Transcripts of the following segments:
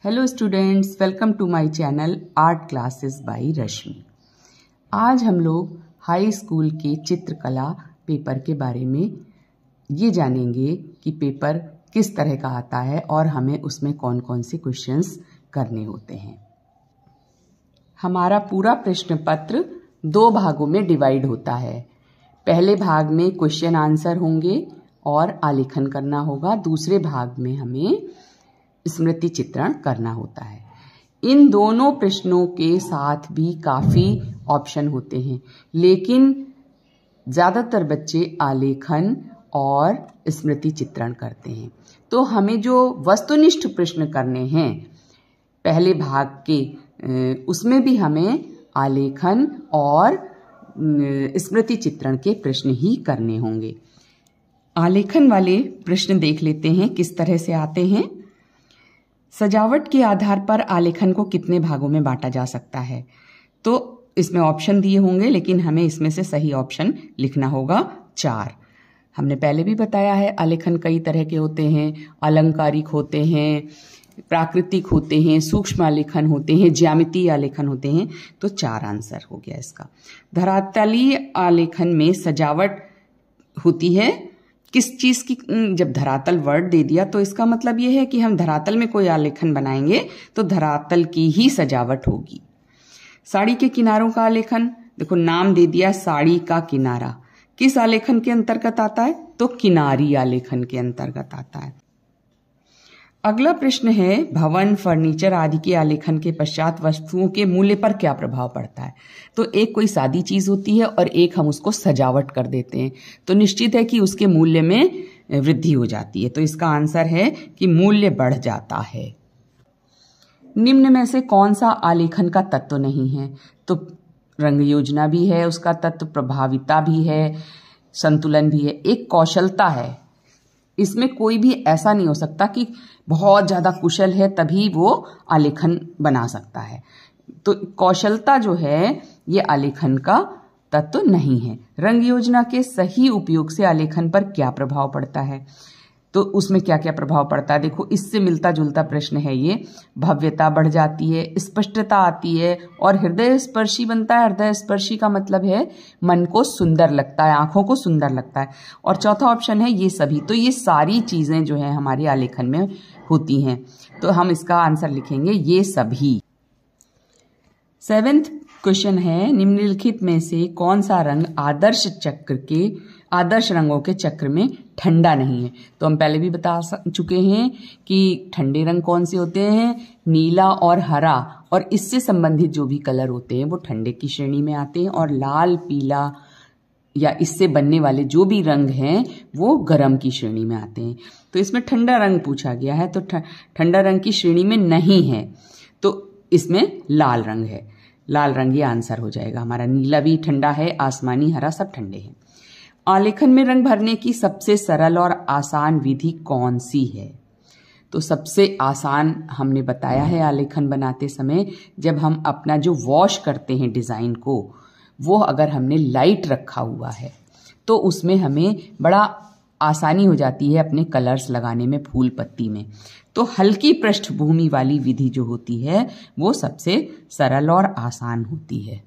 Hello students, welcome to my channel art classes by Rashmi. आज हम लोग हाई स्कूल के चित्रकला पेपर के बारे में ये जानेंगे कि पेपर किस तरह का आता है और हमें उसमें कौन कौन से क्वेश्चंस करने होते हैं। हमारा पूरा प्रश्न पत्र 2 भागों में डिवाइड होता है। पहले भाग में क्वेश्चन आंसर होंगे और आलेखन करना होगा। दूसरे भाग में हमें स्मृति चित्रण करना होता है। इन दोनों प्रश्नों के साथ भी काफी ऑप्शन होते हैं, लेकिन ज्यादातर बच्चे आलेखन और स्मृति चित्रण करते हैं। तो हमें जो वस्तुनिष्ठ प्रश्न करने हैं पहले भाग के, उसमें भी हमें आलेखन और स्मृति चित्रण के प्रश्न ही करने होंगे। आलेखन वाले प्रश्न देख लेते हैं किस तरह से आते हैं। सजावट के आधार पर आलेखन को कितने भागों में बांटा जा सकता है? तो इसमें ऑप्शन दिए होंगे, लेकिन हमें इसमें से सही ऑप्शन लिखना होगा 4। हमने पहले भी बताया है आलेखन कई तरह के होते हैं। अलंकारिक होते हैं, प्राकृतिक होते हैं, सूक्ष्म आलेखन होते हैं, ज्यामितीय आलेखन होते हैं। तो 4 आंसर हो गया इसका। धरातलीय आलेखन में सजावट होती है किस चीज की? जब धरातल वर्ड दे दिया तो इसका मतलब यह है कि हम धरातल में कोई आलेखन बनाएंगे तो धरातल की ही सजावट होगी। साड़ी के किनारों का आलेखन, देखो नाम दे दिया साड़ी का किनारा, किस आलेखन के अंतर्गत आता है? तो किनारी आलेखन के अंतर्गत आता है। अगला प्रश्न है, भवन, फर्नीचर आदि के आलेखन के पश्चात वस्तुओं के मूल्य पर क्या प्रभाव पड़ता है? तो एक कोई सादी चीज होती है और एक हम उसको सजावट कर देते हैं, तो निश्चित है कि उसके मूल्य में वृद्धि हो जाती है। तो इसका आंसर है कि मूल्य बढ़ जाता है। निम्न में से कौन सा आलेखन का तत्व नहीं है? तो रंग योजना भी है उसका तत्व, प्रभाविता भी है, संतुलन भी है, एक कौशलता है। इसमें कोई भी ऐसा नहीं हो सकता कि बहुत ज्यादा कुशल है तभी वो आलेखन बना सकता है। तो कौशलता जो है ये आलेखन का तत्व नहीं है। रंग योजना के सही उपयोग से आलेखन पर क्या प्रभाव पड़ता है? तो उसमें क्या क्या प्रभाव पड़ता है? देखो इससे मिलता जुलता प्रश्न है ये। भव्यता बढ़ जाती है, स्पष्टता आती है और हृदय स्पर्शी बनता है। हृदय स्पर्शी का मतलब है मन को सुंदर लगता है, आंखों को सुंदर लगता है। और चौथा ऑप्शन है ये सभी। तो ये सारी चीजें जो है हमारे आलेखन में होती हैं, तो हम इसका आंसर लिखेंगे ये सभी। 7th क्वेश्चन है, निम्नलिखित में से कौन सा रंग आदर्श रंगों के चक्र में ठंडा नहीं है? तो हम पहले भी बता चुके हैं कि ठंडे रंग कौन से होते हैं, नीला और हरा, और इससे संबंधित जो भी कलर होते हैं वो ठंडे की श्रेणी में आते हैं, और लाल, पीला या इससे बनने वाले जो भी रंग हैं वो गर्म की श्रेणी में आते हैं। तो इसमें ठंडा रंग पूछा गया है, तो ठंडा रंग की श्रेणी में नहीं है, तो इसमें लाल रंग है। लाल रंग ये आंसर हो जाएगा हमारा। नीला भी ठंडा है, आसमानी, हरा सब ठंडे हैं। आलेखन में रंग भरने की सबसे सरल और आसान विधि कौन सी है? तो सबसे आसान हमने बताया है आलेखन बनाते समय, जब हम अपना जो वॉश करते हैं डिजाइन को, वो अगर हमने लाइट रखा हुआ है तो उसमें हमें बड़ा आसानी हो जाती है अपने कलर्स लगाने में, फूल पत्ती में। तो हल्की पृष्ठभूमि वाली विधि जो होती है वो सबसे सरल और आसान होती है।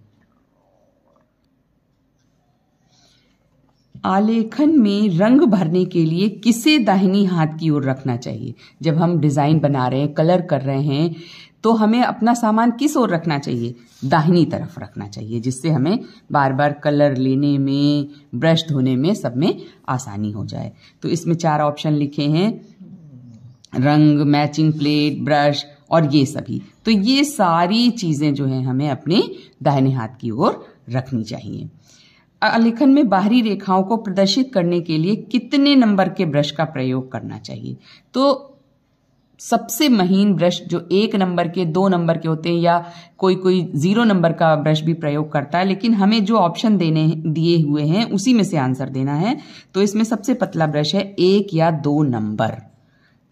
आलेखन में रंग भरने के लिए किसे दाहिनी हाथ की ओर रखना चाहिए? जब हम डिजाइन बना रहे हैं, कलर कर रहे हैं, तो हमें अपना सामान किस ओर रखना चाहिए? दाहिनी तरफ रखना चाहिए, जिससे हमें बार बार कलर लेने में, ब्रश धोने में, सब में आसानी हो जाए। तो इसमें 4 ऑप्शन लिखे हैं, रंग, मैचिंग प्लेट, ब्रश और ये सभी। तो ये सारी चीजें जो है हमें अपने दाहिने हाथ की ओर रखनी चाहिए। आलेखन में बाहरी रेखाओं को प्रदर्शित करने के लिए कितने नंबर के ब्रश का प्रयोग करना चाहिए? तो सबसे महीन ब्रश जो 1 नंबर के, 2 नंबर के होते हैं, या कोई 0 नंबर का ब्रश भी प्रयोग करता है, लेकिन हमें जो ऑप्शन दिए हुए हैं उसी में से आंसर देना है। तो इसमें सबसे पतला ब्रश है 1 या 2 नंबर,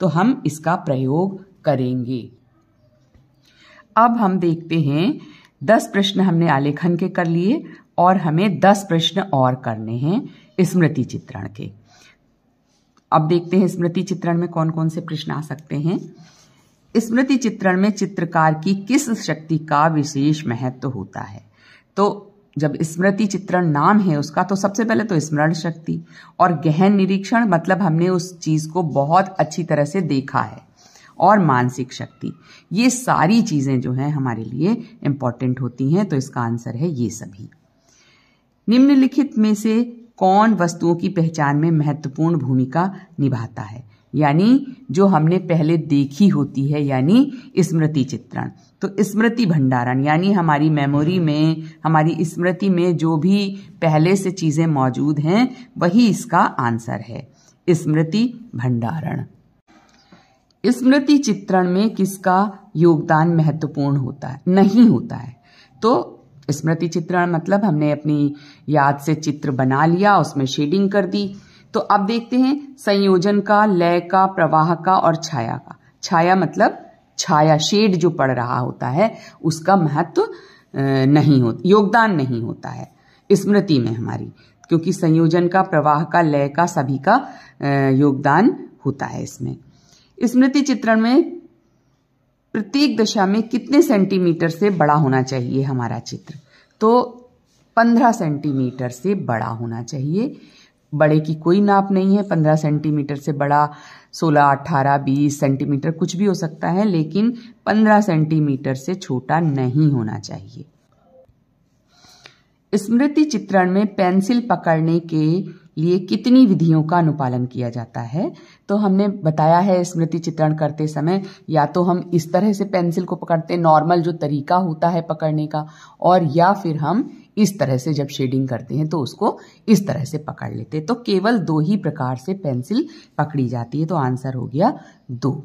तो हम इसका प्रयोग करेंगे। अब हम देखते हैं 10 प्रश्न हमने आलेखन के कर लिए और हमें 10 प्रश्न और करने हैं स्मृति चित्रण के। अब देखते हैं स्मृति चित्रण में कौन कौन से प्रश्न आ सकते हैं। स्मृति चित्रण में चित्रकार की किस शक्ति का विशेष महत्व होता है? तो जब स्मृति चित्रण नाम है उसका, तो सबसे पहले तो स्मरण शक्ति और गहन निरीक्षण, मतलब हमने उस चीज को बहुत अच्छी तरह से देखा है, और मानसिक शक्ति, ये सारी चीजें जो हैं हमारे लिए इंपॉर्टेंट होती हैं। तो इसका आंसर है ये सभी। निम्नलिखित में से कौन वस्तुओं की पहचान में महत्वपूर्ण भूमिका निभाता है? यानी जो हमने पहले देखी होती है, यानी स्मृति चित्रण। तो स्मृति भंडारण यानी हमारी मेमोरी में, हमारी स्मृति में जो भी पहले से चीजें मौजूद हैं वही इसका आंसर है, स्मृति भंडारण। स्मृति चित्रण में किसका योगदान महत्वपूर्ण होता है? नहीं होता है। तो स्मृति चित्रण मतलब हमने अपनी याद से चित्र बना लिया, उसमें शेडिंग कर दी। तो अब देखते हैं संयोजन का, लय का, प्रवाह का और छाया का। छाया मतलब छाया, शेड जो पड़ रहा होता है उसका महत्व नहीं होता, योगदान नहीं होता है स्मृति में हमारी, क्योंकि संयोजन का, प्रवाह का, लय का, सभी का योगदान होता है इसमें। स्मृति चित्रण में प्रत्येक दशा में कितने सेंटीमीटर से बड़ा होना चाहिए हमारा चित्र? तो 15 सेंटीमीटर से बड़ा होना चाहिए। बड़े की कोई नाप नहीं है, 15 सेंटीमीटर से बड़ा 16, 18, 20 सेंटीमीटर कुछ भी हो सकता है, लेकिन 15 सेंटीमीटर से छोटा नहीं होना चाहिए। स्मृति चित्रण में पेंसिल पकड़ने के लिए कितनी विधियों का अनुपालन किया जाता है? तो हमने बताया है स्मृति चित्रण करते समय या तो हम इस तरह से पेंसिल को पकड़ते हैं, नॉर्मल जो तरीका होता है पकड़ने का, और या फिर हम इस तरह से जब शेडिंग करते हैं तो उसको इस तरह से पकड़ लेते हैं। तो केवल 2 ही प्रकार से पेंसिल पकड़ी जाती है। तो आंसर हो गया 2।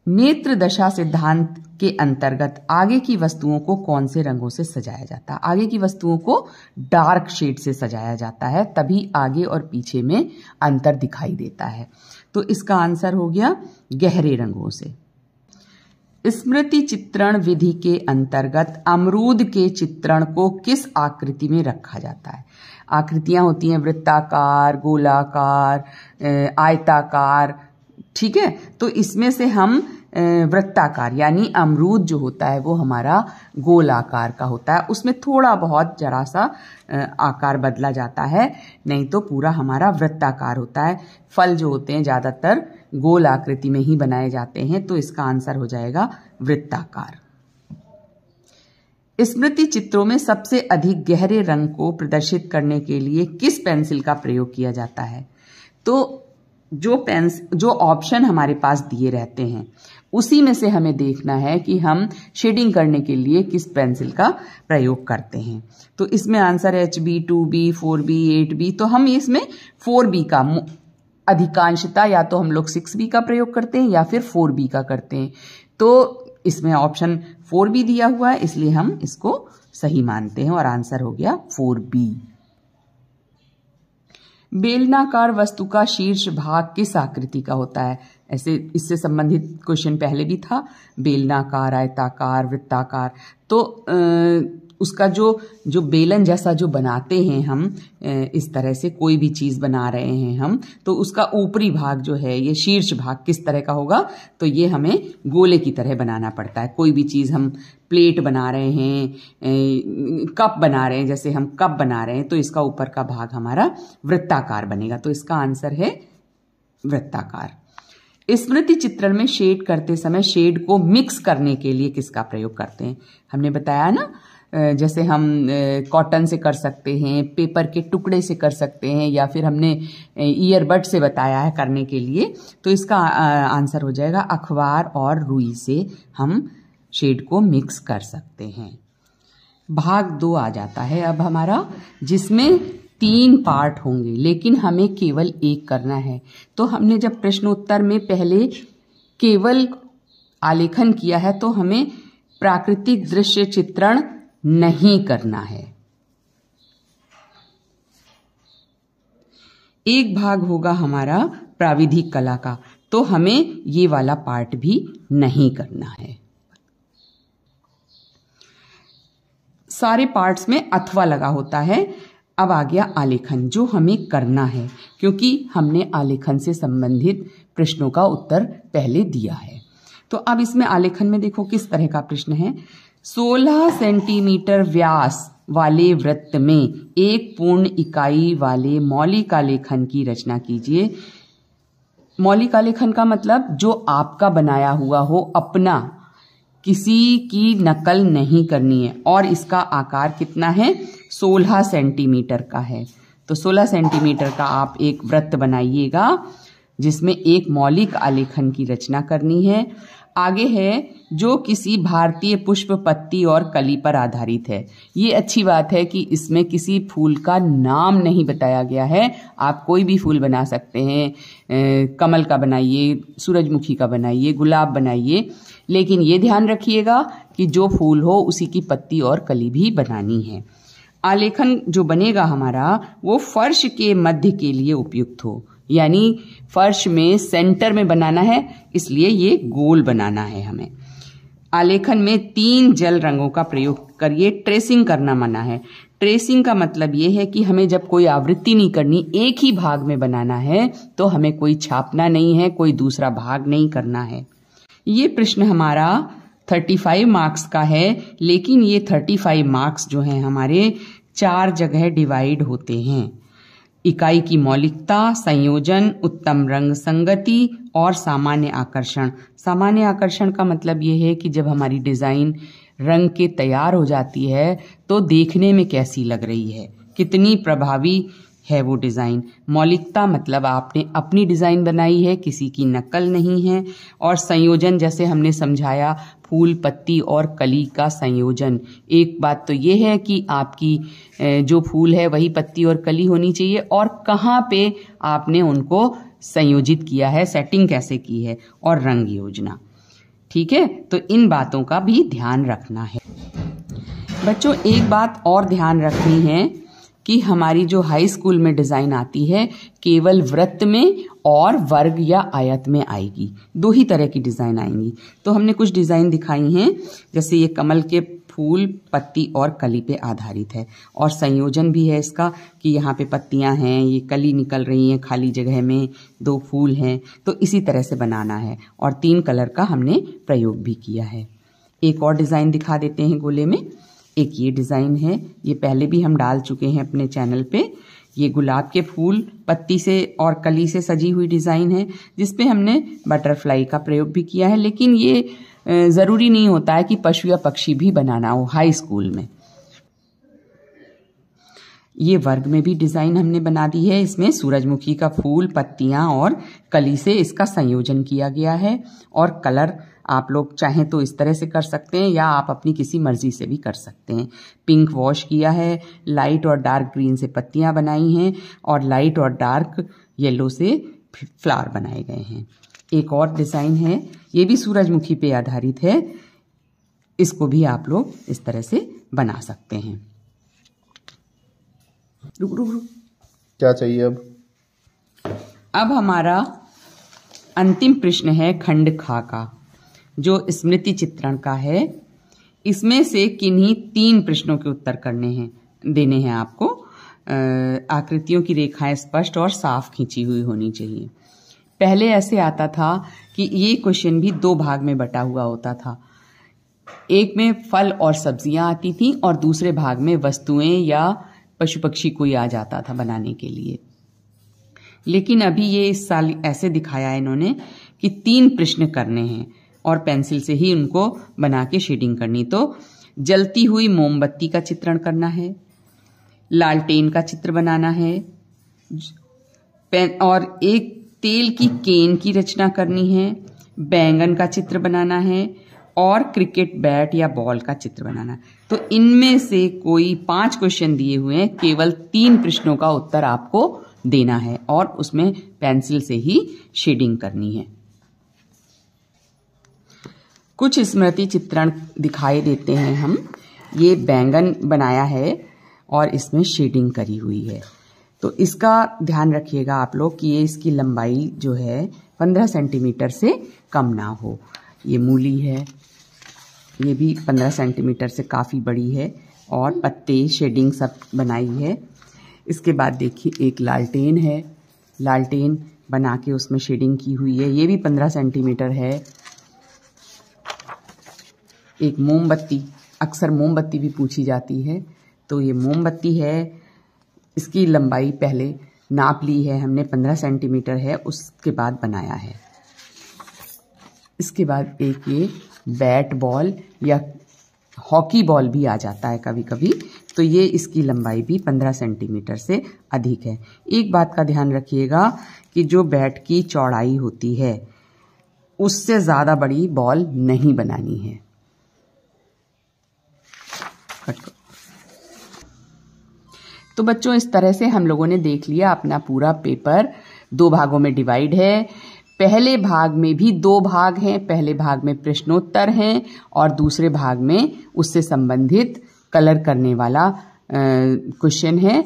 नेत्र दशा सिद्धांत के अंतर्गत आगे की वस्तुओं को कौन से रंगों से सजाया जाता है? आगे की वस्तुओं को डार्क शेड से सजाया जाता है, तभी आगे और पीछे में अंतर दिखाई देता है। तो इसका आंसर हो गया गहरे रंगों से। स्मृति चित्रण विधि के अंतर्गत अमरूद के चित्रण को किस आकृति में रखा जाता है? आकृतियां होती हैं वृत्ताकार, गोलाकार, आयताकार, ठीक है। तो इसमें से हम वृत्ताकार यानी अमरूद जो होता है वो हमारा गोलाकार का होता है, उसमें थोड़ा बहुत जरा सा आकार बदला जाता है, नहीं तो पूरा हमारा वृत्ताकार होता है। फल जो होते हैं ज्यादातर गोल आकृति में ही बनाए जाते हैं, तो इसका आंसर हो जाएगा वृत्ताकार। स्मृति चित्रों में सबसे अधिक गहरे रंग को प्रदर्शित करने के लिए किस पेंसिल का प्रयोग किया जाता है? तो जो ऑप्शन हमारे पास दिए रहते हैं उसी में से हमें देखना है कि हम शेडिंग करने के लिए किस पेंसिल का प्रयोग करते हैं। तो इसमें आंसर है HB, 2B, 4B, 8B। तो हम इसमें 4B का अधिकांशता या तो हम लोग 6B का प्रयोग करते हैं या फिर 4B का करते हैं। तो इसमें ऑप्शन 4B दिया हुआ है, इसलिए हम इसको सही मानते हैं और आंसर हो गया 4B। बेलनाकार वस्तु का शीर्ष भाग किस आकृति का होता है? ऐसे इससे संबंधित क्वेश्चन पहले भी था, बेलनाकार, आयताकार, वृत्ताकार। तो उसका जो बेलन जैसा जो बनाते हैं हम, इस तरह से कोई भी चीज बना रहे हैं हम, तो उसका ऊपरी भाग जो है ये शीर्ष भाग किस तरह का होगा? तो ये हमें गोले की तरह बनाना पड़ता है। कोई भी चीज हम प्लेट बना रहे हैं, कप बना रहे हैं, जैसे हम कप बना रहे हैं, तो इसका ऊपर का भाग हमारा वृत्ताकार बनेगा। तो इसका आंसर है वृत्ताकार। स्मृति चित्रण में शेड करते समय शेड को मिक्स करने के लिए किसका प्रयोग करते हैं? हमने बताया ना, जैसे हम कॉटन से कर सकते हैं, पेपर के टुकड़े से कर सकते हैं, या फिर हमने ईयरबड से बताया है करने के लिए। तो इसका आंसर हो जाएगा अखबार और रुई से हम शेड को मिक्स कर सकते हैं। भाग 2 आ जाता है अब हमारा, जिसमें 3 पार्ट होंगे, लेकिन हमें केवल 1 करना है। तो हमने जब प्रश्नोत्तर में पहले केवल आलेखन किया है, तो हमें प्राकृतिक दृश्य चित्रण नहीं करना है। एक भाग होगा हमारा प्राविधिक कला का, तो हमें ये वाला पार्ट भी नहीं करना है। सारे पार्ट्स में अथवा लगा होता है। अब आ गया आलेखन, जो हमें करना है, क्योंकि हमने आलेखन से संबंधित प्रश्नों का उत्तर पहले दिया है। तो अब इसमें आलेखन में देखो किस तरह का प्रश्न है। 16 सेंटीमीटर व्यास वाले वृत्त में एक पूर्ण इकाई वाले मौलिक आलेखन की रचना कीजिए। मौलिक आलेखन का मतलब जो आपका बनाया हुआ हो, अपना, किसी की नकल नहीं करनी है। और इसका आकार कितना है? 16 सेंटीमीटर का है। तो 16 सेंटीमीटर का आप एक वृत्त बनाइएगा जिसमें एक मौलिक आलेखन की रचना करनी है। आगे है जो किसी भारतीय पुष्प, पत्ती और कली पर आधारित है। ये अच्छी बात है कि इसमें किसी फूल का नाम नहीं बताया गया है। आप कोई भी फूल बना सकते हैं, कमल का बनाइए, सूरजमुखी का बनाइए, गुलाब बनाइए, लेकिन ये ध्यान रखिएगा कि जो फूल हो उसी की पत्ती और कली भी बनानी है। आलेखन जो बनेगा हमारा वो फर्श के मध्य के लिए उपयुक्त हो, यानी फर्श में सेंटर में बनाना है, इसलिए ये गोल बनाना है हमें। आलेखन में 3 जल रंगों का प्रयोग करिए। ट्रेसिंग करना मना है। ट्रेसिंग का मतलब ये है कि हमें जब कोई आवृत्ति नहीं करनी, एक ही भाग में बनाना है, तो हमें कोई छापना नहीं है, कोई दूसरा भाग नहीं करना है। ये प्रश्न हमारा 35 मार्क्स का है, लेकिन ये 35 मार्क्स जो हैं हमारे 4 जगह डिवाइड होते हैं। इकाई की मौलिकता, संयोजन, उत्तम रंग संगति और सामान्य आकर्षण। सामान्य आकर्षण का मतलब ये है कि जब हमारी डिजाइन रंग के तैयार हो जाती है तो देखने में कैसी लग रही है, कितनी प्रभावी है वो डिजाइन। मौलिकता मतलब आपने अपनी डिजाइन बनाई है, किसी की नकल नहीं है। और संयोजन जैसे हमने समझाया, फूल, पत्ती और कली का संयोजन। एक बात तो ये है कि आपकी जो फूल है वही पत्ती और कली होनी चाहिए, और कहाँ पे आपने उनको संयोजित किया है, सेटिंग कैसे की है, और रंग योजना। ठीक है, तो इन बातों का भी ध्यान रखना है। बच्चों एक बात और ध्यान रखनी है कि हमारी जो हाई स्कूल में डिजाइन आती है केवल वृत्त में और वर्ग या आयत में आएगी। 2 ही तरह की डिजाइन आएंगी। तो हमने कुछ डिजाइन दिखाई हैं, जैसे ये कमल के फूल, पत्ती और कली पे आधारित है, और संयोजन भी है इसका कि यहाँ पे पत्तियां हैं, ये कली निकल रही हैं, खाली जगह में 2 फूल हैं, तो इसी तरह से बनाना है। और 3 कलर का हमने प्रयोग भी किया है। एक और डिजाइन दिखा देते हैं गोले में। एक ये डिजाइन है, ये पहले भी हम डाल चुके हैं अपने चैनल पे। ये गुलाब के फूल, पत्ती से और कली से सजी हुई डिजाइन है, जिसपे हमने बटरफ्लाई का प्रयोग भी किया है। लेकिन ये जरूरी नहीं होता है कि पशु या पक्षी भी बनाना हो हाई स्कूल में। ये वर्ग में भी डिजाइन हमने बना दी है। इसमें सूरजमुखी का फूल, पत्तियां और कली से इसका संयोजन किया गया है। और कलर आप लोग चाहें तो इस तरह से कर सकते हैं, या आप अपनी किसी मर्जी से भी कर सकते हैं। पिंक वॉश किया है, लाइट और डार्क ग्रीन से पत्तियां बनाई हैं, और लाइट और डार्क येलो से फ्लावर बनाए गए हैं। एक और डिजाइन है, ये भी सूरजमुखी पे आधारित है। इसको भी आप लोग इस तरह से बना सकते हैं। रुक रुक रुक, क्या चाहिए अब हमारा अंतिम प्रश्न है खंड खा का, जो स्मृति चित्रण का है। इसमें से किन्हीं 3 प्रश्नों के उत्तर देने हैं आपको। आकृतियों की रेखाएं स्पष्ट और साफ खींची हुई होनी चाहिए। पहले ऐसे आता था कि ये क्वेश्चन भी 2 भाग में बटा हुआ होता था। एक में फल और सब्जियां आती थी, और दूसरे भाग में वस्तुएं या पशु पक्षी कोई आ जाता था बनाने के लिए। लेकिन अभी ये इस साल ऐसे दिखाया है इन्होंने कि 3 प्रश्न करने हैं, और पेंसिल से ही उनको बना के शेडिंग करनी। तो जलती हुई मोमबत्ती का चित्रण करना है, लालटेन का चित्र बनाना है, और एक तेल की केन की रचना करनी है, बैंगन का चित्र बनाना है, और क्रिकेट बैट या बॉल का चित्र बनाना है। तो इनमें से कोई 5 क्वेश्चन दिए हुए हैं, केवल 3 प्रश्नों का उत्तर आपको देना है, और उसमें पेंसिल से ही शेडिंग करनी है। कुछ स्मृति चित्रण दिखाई देते हैं हम। ये बैंगन बनाया है और इसमें शेडिंग करी हुई है। तो इसका ध्यान रखिएगा आप लोग कि ये इसकी लंबाई जो है 15 सेंटीमीटर से कम ना हो। ये मूली है, ये भी 15 सेंटीमीटर से काफ़ी बड़ी है, और पत्ते, शेडिंग सब बनाई है। इसके बाद देखिए एक लालटेन है। लालटेन बना के उसमें शेडिंग की हुई है। ये भी 15 सेंटीमीटर है। एक मोमबत्ती, अक्सर मोमबत्ती भी पूछी जाती है, तो ये मोमबत्ती है। इसकी लंबाई पहले नाप ली है हमने, 15 सेंटीमीटर है, उसके बाद बनाया है। इसके बाद एक ये बैट बॉल या हॉकी बॉल भी आ जाता है कभी कभी, तो ये इसकी लंबाई भी 15 सेंटीमीटर से अधिक है। एक बात का ध्यान रखिएगा कि जो बैट की चौड़ाई होती है उससे ज़्यादा बड़ी बॉल नहीं बनानी है। तो बच्चों, इस तरह से हम लोगों ने देख लिया अपना पूरा पेपर 2 भागों में डिवाइड है। पहले भाग में भी 2 भाग हैं। पहले भाग में प्रश्नोत्तर हैं और दूसरे भाग में उससे संबंधित कलर करने वाला क्वेश्चन है,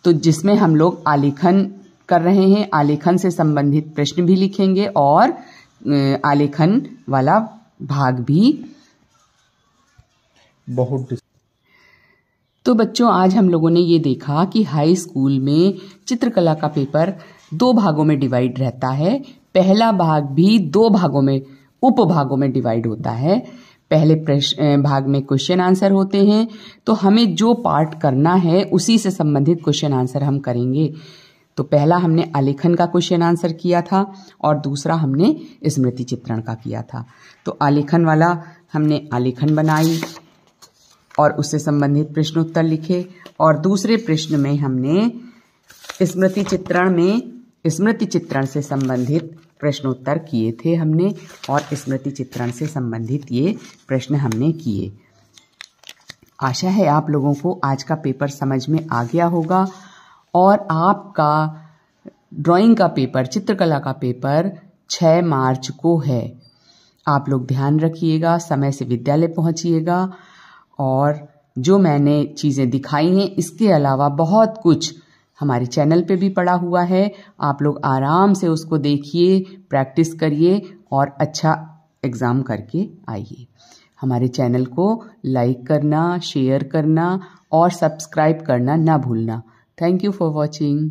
तो जिसमें हम लोग आलेखन कर रहे हैं। आलेखन से संबंधित प्रश्न भी लिखेंगे और आलेखन वाला भाग भी बहुत। तो बच्चों, आज हम लोगों ने ये देखा कि हाई स्कूल में चित्रकला का पेपर 2 भागों में डिवाइड रहता है। पहला भाग भी 2 भागों में, उपभागों में डिवाइड होता है। पहले भाग में क्वेश्चन आंसर होते हैं, तो हमें जो पार्ट करना है उसी से संबंधित क्वेश्चन आंसर हम करेंगे। तो पहला हमने आलेखन का क्वेश्चन आंसर किया था और दूसरा हमने स्मृति चित्रण का किया था। तो आलेखन वाला हमने आलेखन बनाई और उससे संबंधित प्रश्नोत्तर लिखे, और दूसरे प्रश्न में हमने स्मृति चित्रण से संबंधित प्रश्नोत्तर किए थे हमने, और स्मृति चित्रण से संबंधित ये प्रश्न हमने किए। आशा है आप लोगों को आज का पेपर समझ में आ गया होगा, और आपका ड्राइंग का पेपर, चित्रकला का पेपर 6 मार्च को है। आप लोग ध्यान रखिएगा, समय से विद्यालय पहुंचिएगा, और जो मैंने चीज़ें दिखाई हैं इसके अलावा बहुत कुछ हमारे चैनल पे भी पड़ा हुआ है। आप लोग आराम से उसको देखिए, प्रैक्टिस करिए और अच्छा एग्ज़ाम करके आइए। हमारे चैनल को लाइक करना, शेयर करना और सब्सक्राइब करना ना भूलना। Thank you for watching.